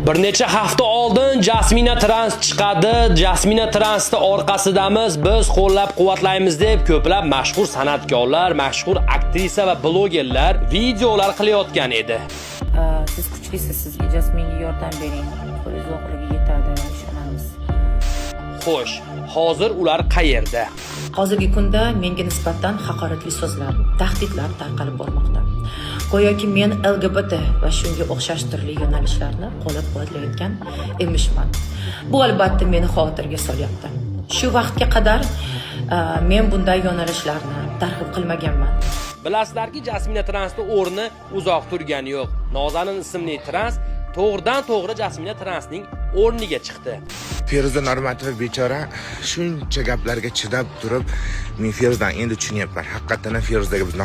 Bir necha hafta oldin Jasmina Trans chiqadi. Jasmina Transning orqasidamiz biz qo'llab-quvvatlaymiz deb ko'plab mashhur san'atkorlar, mashhur aktrisa va blogerlar videolar qilayotgan edi. Siz kuchlisiz, sizga Jasminga yordam bering. Qo'lingiz oxiriga yetadi, ishonamiz. Xo'sh, hozir ular qayerda? Hozirgi kunda menga nisbatan haqoratli so'zlar, tahdidlar tarqalib bormoqda. Go'yoki men LGBT va shunga o'xshash turli yo'nalishlarni qo'llab-quvvatlayotgan emishman. Bu albatta meni xavotirga solyapti. Shu vaqtga qadar men bunday yo'nalishlarni targ'ib qilmaganman. Bilasizlarki, Jasmina Transning o'rni uzoq turgani yo'q. Nozanin ismli trans to'g'ridan-to'g'ri Jasmina Transning o'rniga chiqdi. Feruza Normatova bechora shuncha gaplarga chidab turib, men Feruzadan endi tushunyapman. Haqiqatan Feruzaga biz